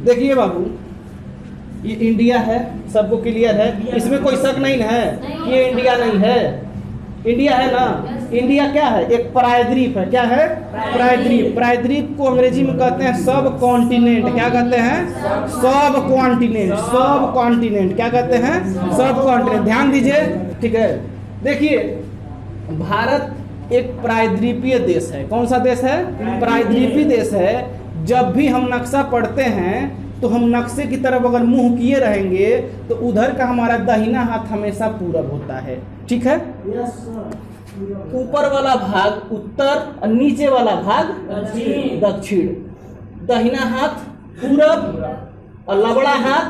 देखिए बाबू, ये इंडिया है, सबको क्लियर है, इसमें कोई शक नहीं है कि ये इंडिया नहीं है। इंडिया है ना। इंडिया क्या है? एक प्रायद्वीप है। क्या है? प्रायद्वीप। प्रायद्वीप को अंग्रेजी में कहते हैं सब कॉन्टिनेंट। क्या कहते हैं? सब कॉन्टिनेंट। सब कॉन्टिनेंट क्या कहते हैं? सब कॉन्टिनेंट। ध्यान दीजिए, ठीक है। देखिए, भारत एक प्रायद्वीपीय देश है। कौन सा देश है? प्रायद्वीपीय देश है। जब भी हम नक्शा पढ़ते हैं तो हम नक्शे की तरफ अगर मुंह किए रहेंगे तो उधर का हमारा दाहिना हाथ हमेशा पूरब होता है। ठीक है? ऊपर वाला भाग उत्तर और नीचे वाला भाग दक्षिण। दाहिना हाथ पूरब और लबड़ा हाथ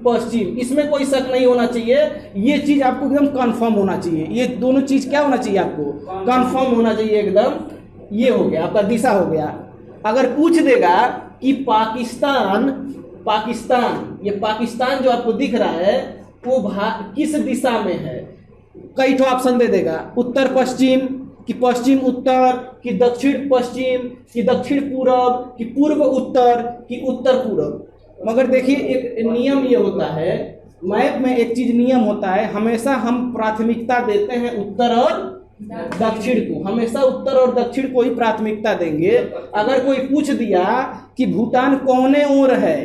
पश्चिम। इसमें कोई शक नहीं होना चाहिए। ये चीज आपको एकदम कंफर्म होना चाहिए। ये दोनों चीज क्या होना चाहिए? आपको कंफर्म होना चाहिए एकदम। ये हो गया आपका दिशा हो गया। अगर पूछ देगा कि पाकिस्तान, ये पाकिस्तान जो आपको दिख रहा है वो किस दिशा में है, कई ठो ऑप्शन दे देगा। उत्तर पश्चिम, कि पश्चिम उत्तर, कि दक्षिण पश्चिम, कि दक्षिण पूरब, कि पूर्व उत्तर, कि उत्तर पूरब। मगर देखिए, एक नियम ये होता है मैप में, एक चीज नियम होता है, हमेशा हम प्राथमिकता देते हैं उत्तर और दक्षिण को। हमेशा उत्तर और दक्षिण को ही प्राथमिकता देंगे। अगर कोई पूछ दिया कि भूटान कौने ओर है,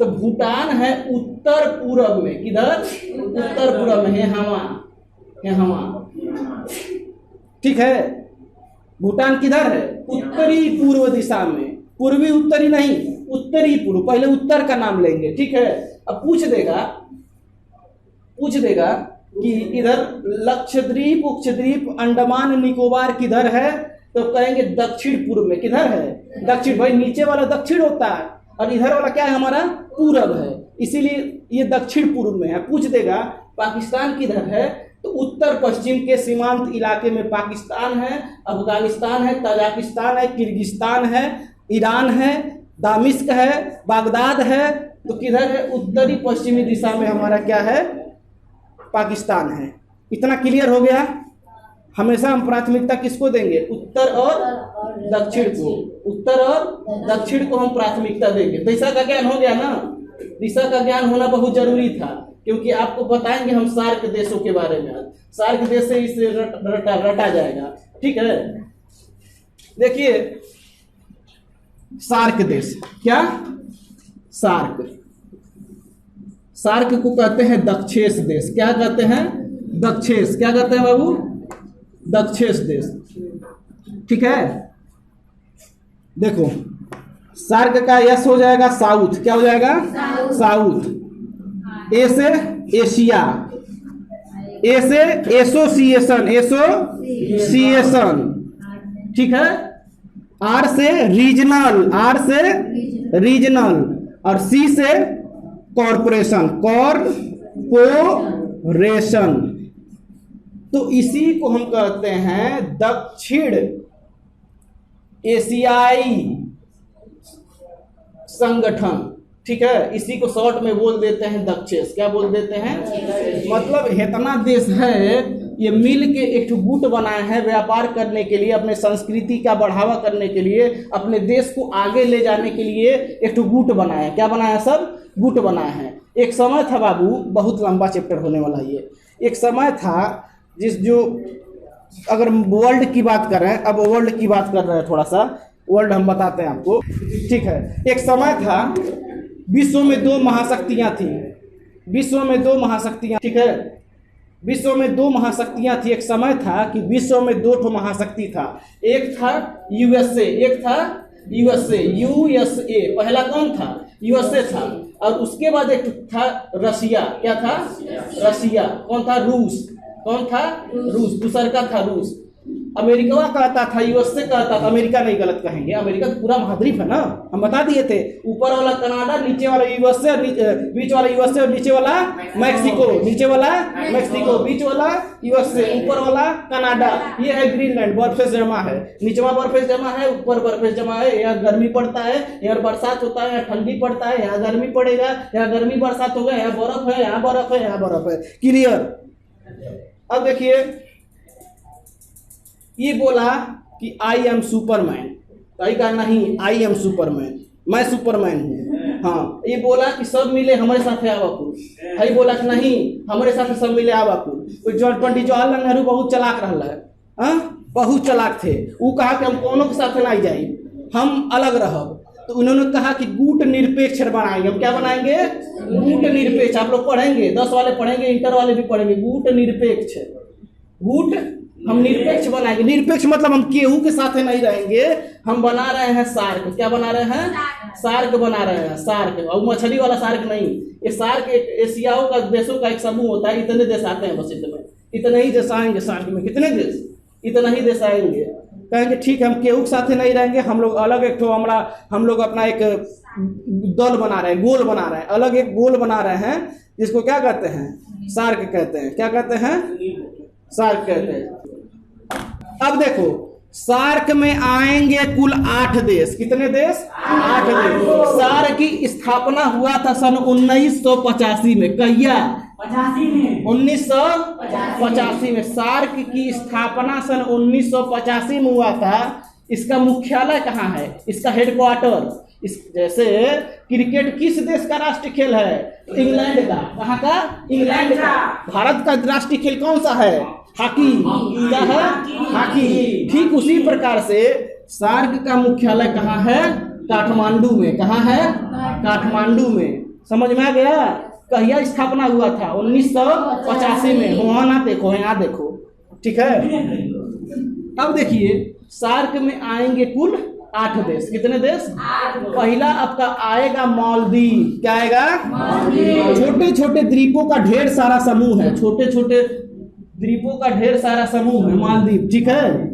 तो भूटान है उत्तर पूरब में। किधर? उत्तर पूरब में है हवा। ठीक है? भूटान किधर है? उत्तरी पूर्व दिशा में। पूर्वी उत्तरी नहीं, उत्तरी पूर्व। पहले उत्तर का नाम लेंगे। ठीक है? अब पूछ देगा कि इधर लक्षद्वीप, उक्षद्वीप, अंडमान निकोबार किधर है, तो कहेंगे दक्षिण पूर्व में। किधर है? दक्षिण। भाई नीचे वाला दक्षिण होता है और इधर वाला क्या है? हमारा पूरब है, इसीलिए ये दक्षिण पूर्व में है। पूछ देगा पाकिस्तान किधर है, तो उत्तर पश्चिम के सीमांत इलाके में पाकिस्तान है, अफगानिस्तान है, तजाकिस्तान है, किर्गिस्तान है, ईरान है, दामिश्क है, बागदाद है। तो किधर है? उत्तरी पश्चिमी दिशा में हमारा क्या है? पाकिस्तान है। इतना क्लियर हो गया। हमेशा हम प्राथमिकता किसको देंगे? उत्तर और दक्षिण को। उत्तर और दक्षिण को हम प्राथमिकता देंगे। दिशा का ज्ञान हो गया ना। दिशा का ज्ञान होना बहुत जरूरी था, क्योंकि आपको बताएंगे हम सार्क देशों के बारे में। सार्क देश से इसे रटा जाएगा। ठीक है? देखिए, सार्क देश क्या? सार्क को कहते हैं दक्षेश देश। क्या कहते हैं? दक्षेश। क्या कहते हैं बाबू? दक्षेश देश। ठीक है? देखो, सार्क का यस हो जाएगा साउथ। क्या हो जाएगा? साउथ। ए से एशिया, ए से एसोसिएशन, ठीक है? आर से रीजनल, और सी से कॉरपोरेशन। तो इसी को हम कहते हैं दक्षिण एशियाई संगठन। ठीक है? इसी को शॉर्ट में बोल देते हैं दक्षेश। क्या बोल देते हैं? मतलब इतना देश है, ये मिल के एक गुट बनाए हैं व्यापार करने के लिए, अपने संस्कृति का बढ़ावा करने के लिए, अपने देश को आगे ले जाने के लिए एक गुट बनाया है। क्या बनाया? सब गुट बनाए हैं। एक समय था बाबू, बहुत लंबा चैप्टर होने वाला ये। एक समय था जो अगर वर्ल्ड की बात कर रहे हैं, अब वर्ल्ड की बात कर रहे हैं, थोड़ा सा वर्ल्ड हम बताते हैं आपको। ठीक है? एक समय था विश्व में दो महाशक्तियां थी। ठीक है? विश्व में दो महाशक्तियां थी। एक समय था कि विश्व में दो ठो महाशक्ति था। एक था यूएसए, यूएसए। पहला कौन था? यूएसए था। और उसके बाद एक था रशिया। क्या था? रशिया। कौन था? रूस। कौन था? रूस। दूसरा का था रूस। अमेरिका कहता था, यूएसए कहता था। अमेरिका नहीं, गलत कहेंगे, अमेरिका पूरा महाद्वीप है ना, हम बता दिए थे। ऊपर वाला कनाडा, नीचे वाला यूएसए, बीच वाला यूएसए और नीचे वाला मैक्सिको, बीच वाला यूएसए, ऊपर वाला कनाडा। ये है ग्रीनलैंड, बर्फ से जमा है। नीचवा बर्फ से जमा है, ऊपर बर्फ से जमा है। यहाँ गर्मी पड़ता है, यहाँ बरसात होता है, यहाँ ठंडी पड़ता है, यहाँ गर्मी पड़ेगा, यहाँ गर्मी बरसात होगा, यहाँ बर्फ है, यहाँ बर्फ है, यहाँ बर्फ है। क्लियर? अब देखिए, ये बोला कि आई एम सुपरमैन, तो आई कहा नहीं, आई एम सुपरमैन, मैं सुपरमैन हूं। हाँ, ये बोला कि सब मिले हमारे साथ है आवाकुल, है बोला कि नहीं हमारे साथ सब मिले आवाकुल। पंडित जवाहरलाल नेहरू बहुत चलाक रहा है, हाँ बहुत चलाक थे। वो कहा कि हम कोनो के साथ नहीं जाए, हम अलग रहब। तो उन्होंने कहा कि गुट निरपेक्ष बनाएंगे। हम क्या बनाएंगे? गुट निरपेक्ष। आप लोग पढ़ेंगे, 10 वाले पढ़ेंगे, इंटर वाले भी पढ़ेंगे, गुट निरपेक्ष। गुट हम निरपेक्ष बनाएंगे। निरपेक्ष मतलब हम केहू के साथ नहीं रहेंगे, हम बना रहे हैं सार्क। क्या बना रहे हैं? सार्क बना रहे हैं, सार्क। और मछली वाला सार्क नहीं, ये सार्क एशियाओं का देशों का एक समूह होता है। इतने देश आते हैं बस, इतने ही देश आएंगे सार्क में। कितने देश? इतना ही देश आएंगे। कहेंगे ठीक है हम केहू के साथ नहीं रहेंगे, हम लोग अलग एक हम लोग अपना एक दल बना रहे हैं, गोल बना रहे हैं, अलग एक गोल बना रहे हैं, जिसको क्या कहते हैं? सार्क कहते हैं। क्या कहते हैं? सार्क कहते हैं। अब देखो, सार्क में आएंगे कुल 8 देश। कितने देश? 8 देश। सार्क की स्थापना हुआ था सन 1985 में। कहिया? 1985 में सार्क की स्थापना सन 1985 में हुआ था। इसका मुख्यालय कहाँ है? इसका हेडक्वार्टर, जैसे क्रिकेट किस देश का राष्ट्रीय खेल है? इंग्लैंड का। कहाँ का? इंग्लैंड का। भारत का राष्ट्रीय खेल कौन सा है? हॉकी। क्या है? हॉकी। ठीक उसी प्रकार से सार्क का मुख्यालय कहाँ है? काठमांडू में। कहाँ है? काठमांडू में। समझ में आ गया? कहिया स्थापना हुआ था? 1985 में। वहां ना देखो, यहाँ देखो, ठीक है। अब देखिए, सार्क में आएंगे कुल 8 देश। कितने देश? 8। पहला आपका आएगा मालदीव। क्या आएगा? छोटे छोटे द्वीपों का ढेर सारा समूह है, छोटे छोटे द्वीपों का ढेर सारा समूह है मालदीव, ठीक है।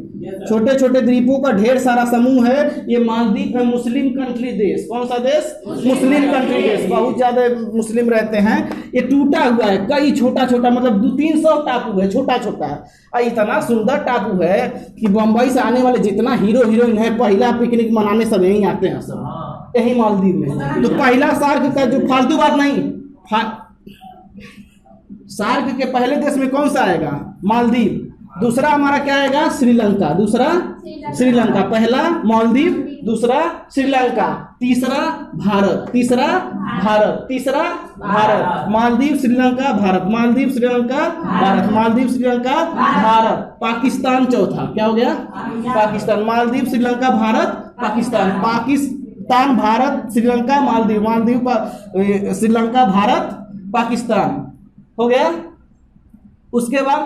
छोटे छोटे द्वीपों का ढेर सारा समूह है ये मालदीव है। मुस्लिम कंट्री देश। कौन सा देश? मुस्लिम कंट्री देश। बहुत ज्यादा मुस्लिम रहते हैं। ये टूटा हुआ है, कई छोटा छोटा, मतलब 200-300 टापू है, छोटा छोटा। और इतना सुंदर टापू है कि बम्बई से आने वाले जितना हीरो हीरोइन है, पहला पिकनिक मनाने सब यहीं आते हैं, सब यही मालदीव में। तो पहला सार्क का जो फालतू बात नहीं, सार्क के पहले देश में कौन सा आएगा? मालदीव। दूसरा हमारा क्या आएगा? श्रीलंका। दूसरा श्रीलंका। पहला मालदीव, दूसरा श्रीलंका, तीसरा भारत। तीसरा भारत। तीसरा भारत। मालदीव, श्रीलंका, भारत। मालदीव, श्रीलंका, भारत। मालदीव, श्रीलंका, भारत। पाकिस्तान चौथा। क्या हो गया? पाकिस्तान। मालदीव, श्रीलंका, भारत, पाकिस्तान। पाकिस्तान, भारत, श्रीलंका, मालदीव। मालदीव, श्रीलंका, भारत, पाकिस्तान। हो गया। उसके बाद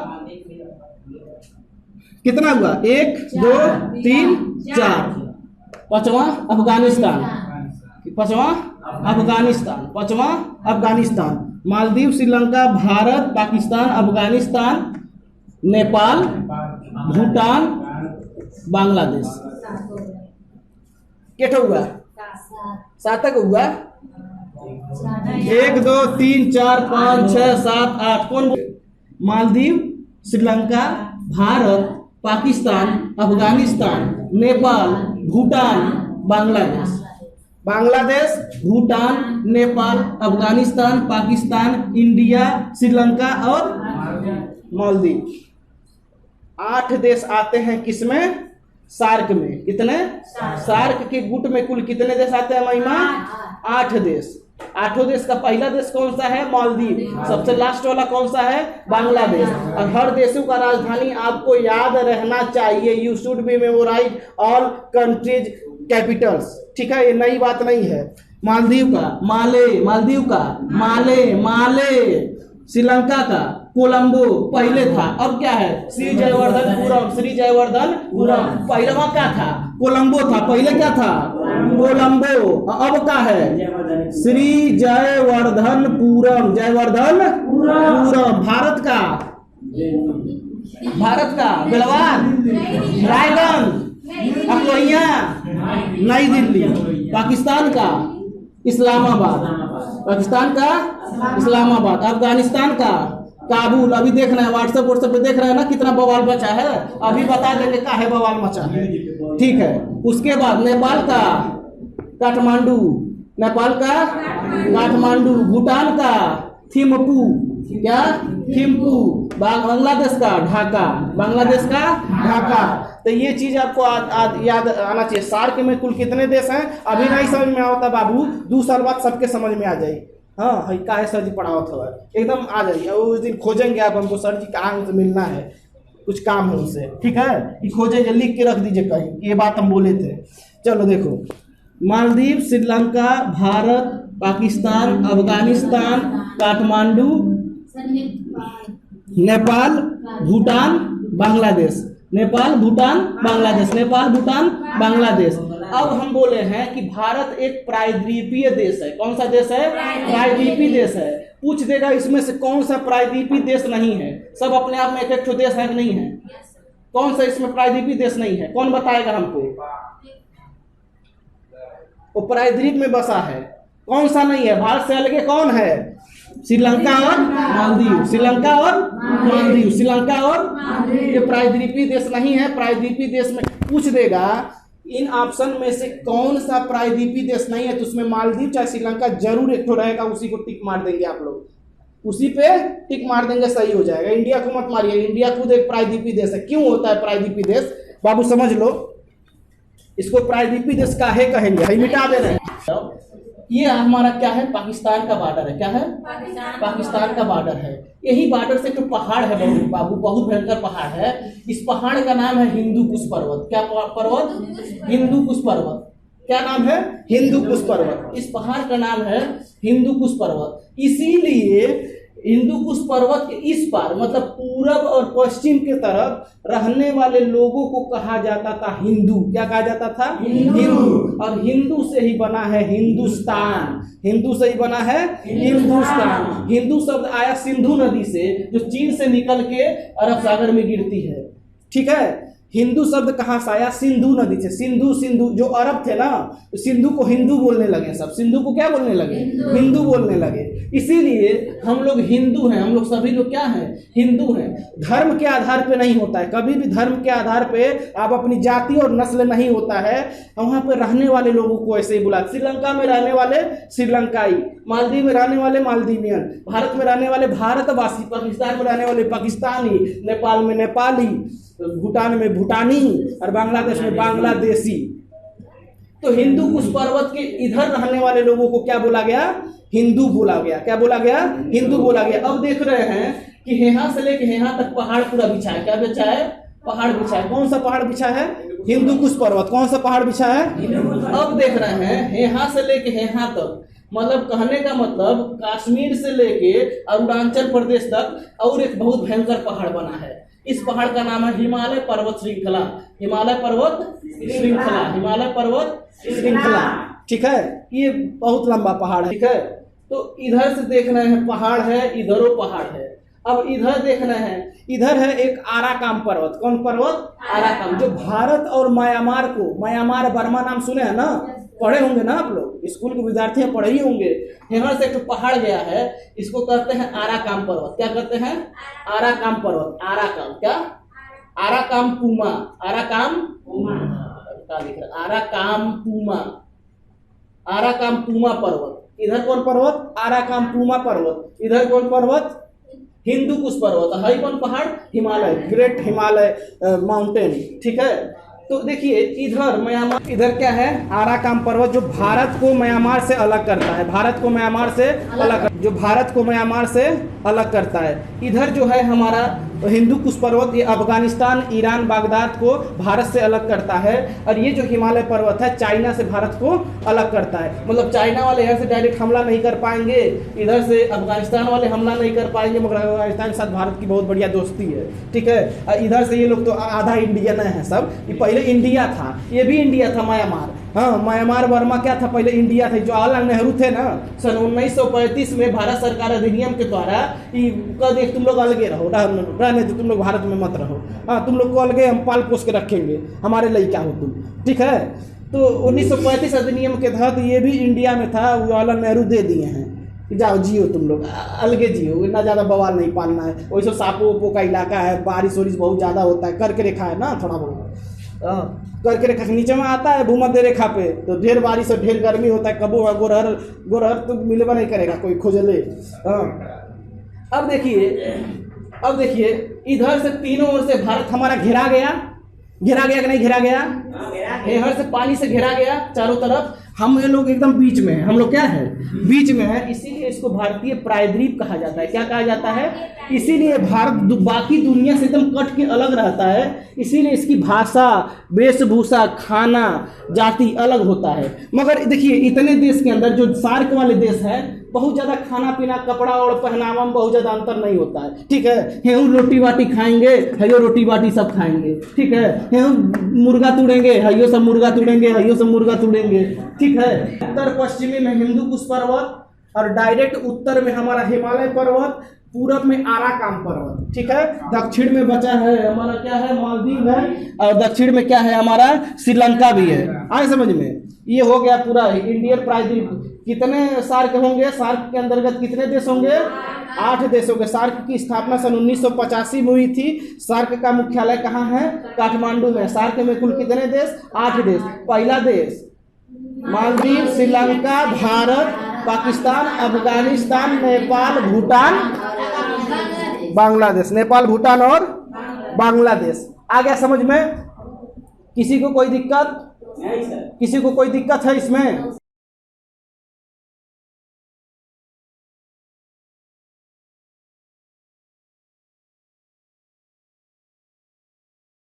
कितना हुआ? 1 2 3 4। पांचवा अफगानिस्तान। पांचवा अफगानिस्तान। पांचवा अफगानिस्तान। मालदीव, श्रीलंका, भारत, पाकिस्तान, अफगानिस्तान, नेपाल, भूटान, बांग्लादेश। क्या हुआ? 7 तक हुआ। 1 2 3 4 5 6 7 8। कौन? मालदीव, श्रीलंका, भारत, पाकिस्तान, अफगानिस्तान, नेपाल, भूटान, बांग्लादेश। बांग्लादेश, भूटान, नेपाल, अफगानिस्तान, पाकिस्तान, इंडिया, श्रीलंका और मालदीव। 8 देश आते हैं किसमें? सार्क में। कितने? सार्क के गुट में कुल कितने देश आते हैं महिमा? 8 देश। 8 देश का पहला देश कौन सा है? मालदीव। सबसे लास्ट वाला कौन सा है? बांग्लादेश। और हर देशों का राजधानी आपको याद रहना चाहिए। You should be memorise all countries capitals, ठीक है। ये नई बात नहीं है। मालदीव का माले, मालदीव का माले, माले। श्रीलंका का कोलंबो पहले था, अब क्या है? श्री जयवर्धनपुरम। श्री जयवर्धनपुरम। पहले वहां क्या था? कोलंबो था। पहले क्या था? कोलंबो। अब क्या है? श्री जयवर्धनपुरम। जयवर्धनपुरम। भारत का बेलवान, रायगंज, अकोइया, नई दिल्ली। पाकिस्तान का इस्लामाबाद। पाकिस्तान का इस्लामाबाद। अफगानिस्तान का काबुल। अभी देख रहे हैं व्हाट्सएप पे देख रहे हैं ना कितना बवाल मचा है। अभी बता देंगे क्या है बवाल मचा है, ठीक है। उसके बाद नेपाल का काठमांडू। नेपाल का काठमांडू। भूटान का थिम्पू, क्या थिम्पू। बांग्लादेश का ढाका, बांग्लादेश का ढाका। तो ये चीज आपको याद आना चाहिए। सार्क में कुल कितने देश हैं? अभी नहीं समझ में आता बाबू, 2 साल बाद सबके समझ में आ जाए। हाँ का है सर जी पढ़ाओ था एकदम आ जाइए। उस दिन खोजेंगे आप हमको, सर जी कहाँ हमसे मिलना है, कुछ काम है उनसे, ठीक है? ये खोजेंगे, लिख के रख दीजिए कहीं, ये बात हम बोले थे। चलो देखो, मालदीव, श्रीलंका, भारत, पाकिस्तान, अफगानिस्तान, काठमांडू, नेपाल, भूटान, बांग्लादेश। नेपाल, भूटान, बांग्लादेश, नेपाल, भूटान, बांग्लादेश। अब हम बोले हैं कि भारत एक प्रायद्वीपीय देश है। कौन सा देश है? प्रायद्वीपीय देश है। पूछ देगा इसमें से कौन सा प्रायद्वीपीय देश नहीं है? सब अपने आप में एक एक देश है कि नहीं है? कौन सा इसमें प्रायद्वीपीय देश नहीं है? कौन बताएगा हमको? वो प्रायद्वीप में बसा है। कौन सा नहीं है? भारत से अलग कौन है? श्रीलंका और मालदीव, श्रीलंका और मालदीव, श्रीलंका और ये प्रायद्वीपीय देश नहीं है। प्रायद्वीपीय देश में पूछ देगा इन ऑप्शन में से कौन सा प्रायद्वीपीय देश नहीं है, तो उसमें मालदीव चाहे श्रीलंका जरूर एक ठो रहेगा। उसी को टिक मार देंगे आप लोग, उसी पे टिक मार देंगे, सही हो जाएगा। इंडिया को मत मारिए, इंडिया खुद एक प्रायद्वीपीय देश है। क्यों होता है प्रायद्वीपीय देश? बाबू समझ लो, इसको प्रायद्वीपीय देश काहे कहेंगे, हम मिटा दे रहे हैं। ये हमारा क्या है? पाकिस्तान का बॉर्डर है। क्या है? पाकिस्तान का बॉर्डर है। यही बॉर्डर से जो पहाड़ है बहुत बाबू, बहुत भयंकर पहाड़ है। इस पहाड़ का नाम है हिंदू कुश पर्वत। क्या पर्वत? हिंदू कुश पर्वत। क्या नाम है? हिंदू कुश पर्वत। इस पहाड़ का नाम है हिंदू कुश पर्वत। इसीलिए हिंदू कुश पर्वत के इस पार, मतलब पूरब और पश्चिम के तरफ रहने वाले लोगों को कहा जाता था हिंदू। क्या कहा जाता था? हिंदू। और हिंदू से ही बना है हिंदुस्तान। हिंदू से ही बना है हिंदुस्तान। हिंदू शब्द आया सिंधु नदी से, जो चीन से निकल के अरब सागर में गिरती है। ठीक है, हिंदू शब्द कहाँ से आया? सिंधु नदी से। सिंधु सिंधु जो अरब थे ना, सिंधु को हिंदू बोलने लगे सब। सिंधु को क्या बोलने लगे? हिंदू बोलने लगे। इसीलिए हम लोग हिंदू हैं। हम लोग सभी लोग क्या हैं? हिंदू हैं। धर्म के आधार पे नहीं होता है, कभी भी धर्म के आधार पे आप अपनी जाति और नस्ल नहीं होता है। वहां पर रहने वाले लोगों को ऐसे ही बुला, श्रीलंका में रहने वाले श्रीलंकाई, मालदीव में रहने वाले मालदीवियन, भारत में रहने वाले भारतवासी, पाकिस्तान में रहने वाले पाकिस्तानी, नेपाल में नेपाली, भूटान में भूटानी और बांग्लादेश में बांग्लादेशी। तो हिंदू कुश पर्वत के इधर रहने वाले लोगों को क्या बोला गया? हिंदू बोला गया। क्या बोला गया? हिंदू बोला गया। अब देख रहे हैं कि यहाँ से लेके यहाँ तक पहाड़ पूरा बिछा है। क्या बिछा है? पहाड़ बिछा है। कौन सा पहाड़ बिछा है? हिंदू कुश पर्वत। कौन सा पहाड़ बिछा है? अब देख रहे हैं यहाँ से लेके यहाँ तक, मतलब कहने का मतलब कश्मीर से लेके अरुणाचल प्रदेश तक और एक बहुत भयंकर पहाड़ बना है। इस पहाड़ का नाम है हिमालय पर्वत श्रृंखला। हिमालय पर्वत श्रृंखला, हिमालय पर्वत श्रृंखला। ठीक है, ये बहुत लंबा पहाड़ है। ठीक है, तो इधर से देख रहे हैं पहाड़ है, इधरों पहाड़ है। अब इधर देख रहे हैं, इधर है एक आराकाम पर्वत। कौन पर्वत? आराकाम, जो भारत और म्यांमार को, म्यांमार बर्मा नाम सुने हैं ना, पढ़े होंगे ना आप लोग, स्कूल के विद्यार्थी पढ़े ही होंगे। यहाँ से एक पहाड़ गया है, इसको कहते हैं आराकाम पर्वत। क्या कहते हैं? आराकाम पर्वत। आराकाम क्या? आराकाम पूमा, आराकाम पूमा, क्या लिख रहा है? आराकाम पूमा, आराकाम पूमा पर्वत। इधर कौन पर्वत? आराकाम पूमा पर्वत। इधर कौन पर्वत? हिंदू कुश पर्वत। है कौन पहाड़? Himalaya, great Himalaya mountain. ठीक है, तो देखिए इधर म्यांमार, इधर क्या है? आराकाम पर्वत, जो भारत को म्यांमार से अलग करता है। भारत को म्यांमार से अलग, जो भारत को म्यांमार से अलग करता है। इधर जो है हमारा हिंदू कुश पर्वत, ये अफगानिस्तान, ईरान, बागदाद को भारत से अलग करता है। और ये जो हिमालय पर्वत है, चाइना से भारत को अलग करता है। मतलब चाइना वाले यहाँ से डायरेक्ट हमला नहीं कर पाएंगे, इधर से अफगानिस्तान वाले हमला नहीं कर पाएंगे, मगर अफगानिस्तान के साथ भारत की बहुत बढ़िया दोस्ती है। ठीक है, और इधर से ये लोग तो आधा इंडियन है सब। ये पहले इंडिया था, ये भी इंडिया था म्यांमार। हाँ, म्यांमार बर्मा क्या था? पहले इंडिया था। जो जवाहरलाल नेहरू थे ना, सन 1935 में भारत सरकार अधिनियम के द्वारा कह दिए तुम लोग अलगे रहो, रहने दो, तुम लोग भारत में मत रहो। हाँ, तुम लोग को अलगे हम पाल पोस के रखेंगे, हमारे लिए क्या हो तुम। ठीक है, तो 1935 अधिनियम के तहत ये भी इंडिया में था, जवाहरलाल नेहरू दे दिए हैं कि जाओ जियो, तुम लोग अलगे जियो, इतना ज़्यादा बवाल नहीं पालना है। वैसे सांपों ओपो का इलाका है, बारिश वारिश बहुत ज़्यादा होता है, करके रेखा है ना थोड़ा बहुत। करके रेखा के नीचे में आता है भूमध्य रेखा पे, तो ढेर बारिश और ढेर गर्मी होता है, कबो गोरहर गोरहर तो मिलवा नहीं करेगा कोई खोजले। अब देखिए इधर से तीनों ओर से भारत हमारा घेरा गया कि नहीं घेरा गया? इधर से पानी से घेरा गया चारों तरफ, हम ये लोग एकदम बीच में हैं। हम लोग क्या है? बीच में है, इसीलिए इसको भारतीय प्रायद्वीप कहा जाता है। क्या कहा जाता है? इसीलिए भारत बाकी दुनिया से एकदम कट के अलग रहता है, इसीलिए इसकी भाषा, वेशभूषा, खाना, जाति अलग होता है। मगर देखिए इतने देश के अंदर जो सार्क वाले देश है, बहुत ज़्यादा खाना पीना, कपड़ा और पहनावा में बहुत ज़्यादा अंतर नहीं होता है। ठीक है, हम रोटी बाटी खाएंगे, हयो रोटी बाटी सब खाएंगे। ठीक है, हम मुर्गा तोड़ेंगे, हयो सब मुर्गा तोड़ेंगे, हयो सब मुर्गा तोड़ेंगे। ठीक है, उत्तर पश्चिमी में हिंदू कुश पर्वत, और डायरेक्ट उत्तर में हमारा हिमालय पर्वत, पूरब में आराकान पर्वत। ठीक है, दक्षिण में बचा है हमारा क्या है? मालदीव है, और दक्षिण में क्या है हमारा? श्रीलंका भी है। आए समझ में? ये हो गया पूरा इंडियन प्रायद्वीप। कितने सार्क होंगे? सार्क के अंतर्गत कितने देश होंगे? 8 देश होंगे। सार्क की स्थापना सन 1985 में हुई थी। सार्क का मुख्यालय कहाँ है? काठमांडू में। सार्क में कुल कितने देश? 8 देश। पहला देश मालदीव, श्रीलंका, भारत, पाकिस्तान, अफगानिस्तान, नेपाल, भूटान, बांग्लादेश। नेपाल, भूटान और बांग्लादेश। आ गया समझ में? किसी को कोई दिक्कत? किसी को कोई दिक्कत है इसमें?